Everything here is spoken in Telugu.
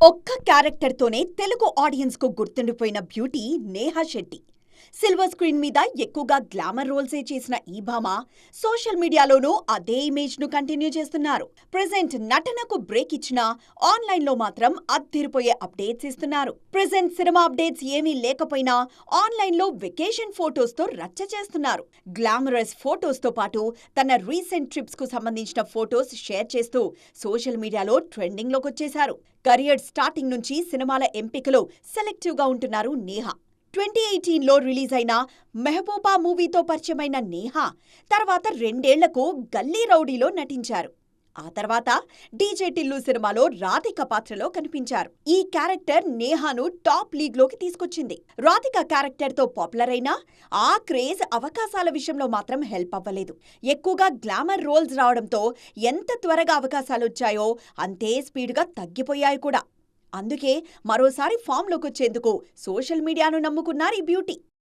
ఒక్క క్యారెక్టర్తోనే తెలుగు ఆడియన్స్‌కు గుర్తుండిపోయిన beauty Neha Shetty. Silver screen మీద ఎక్కువగా గ్లామర్ రోల్సే చేసిన ఈ భామ సోషల్ మీడియాలోనూ అదే ఇమేజ్‌ను కంటిన్యూ చేస్తున్నారు. ప్రెజెంట్ నటనకు బ్రేక్ ఇచ్చినా ఆన్‌లైన్‌లో మాత్రం అద్దిరిపోయే అప్డేట్స్ ఇస్తున్నారు. ప్రెజెంట్ సినిమా అప్డేట్స్ ఏమీ లేకపోయినా ఆన్‌లైన్‌లో వెకేషన్ ఫోటోస్‌తో రచ్చ చేస్తున్నారు. గ్లామరస్ ఫోటోస్‌తో పాటు తన రీసెంట్ ట్రిప్స్‌కు సంబంధించిన ఫోటోస్ షేర్ చేస్తూ సోషల్ మీడియాలో ట్రెండింగ్‌లోకొచ్చేశారు. కెరియర్ స్టార్టింగ్ నుంచి సినిమాల ఎంపికలో సెలెక్టివ్‌గా ఉంటున్నారు నేహా. 2018లో రిలీజ్ అయిన మెహబూబా మూవీతో పరిచయమైన నేహా తర్వాత 2 ఏళ్లకు గల్లీ రౌడీలో నటించారు. ఆ తర్వాత డీజే టిల్లు సినిమాలో రాధిక పాత్రలో కనిపించారు. ఈ క్యారెక్టర్ నేహాను టాప్ లీగ్లోకి తీసుకొచ్చింది. రాధిక క్యారెక్టర్తో పాపులర్ అయినా ఆ క్రేజ్ అవకాశాల విషయంలో మాత్రం హెల్ప్ అవ్వలేదు. ఎక్కువగా గ్లామర్ రోల్స్ రావడంతో ఎంత త్వరగా అవకాశాలొచ్చాయో అంతే స్పీడ్గా తగ్గిపోయాయి కూడా. అందుకే మరోసారి ఫామ్‌లోకొచ్చేందుకు సోషల్ మీడియాను నమ్ముకున్నారు ఈ బ్యూటీ.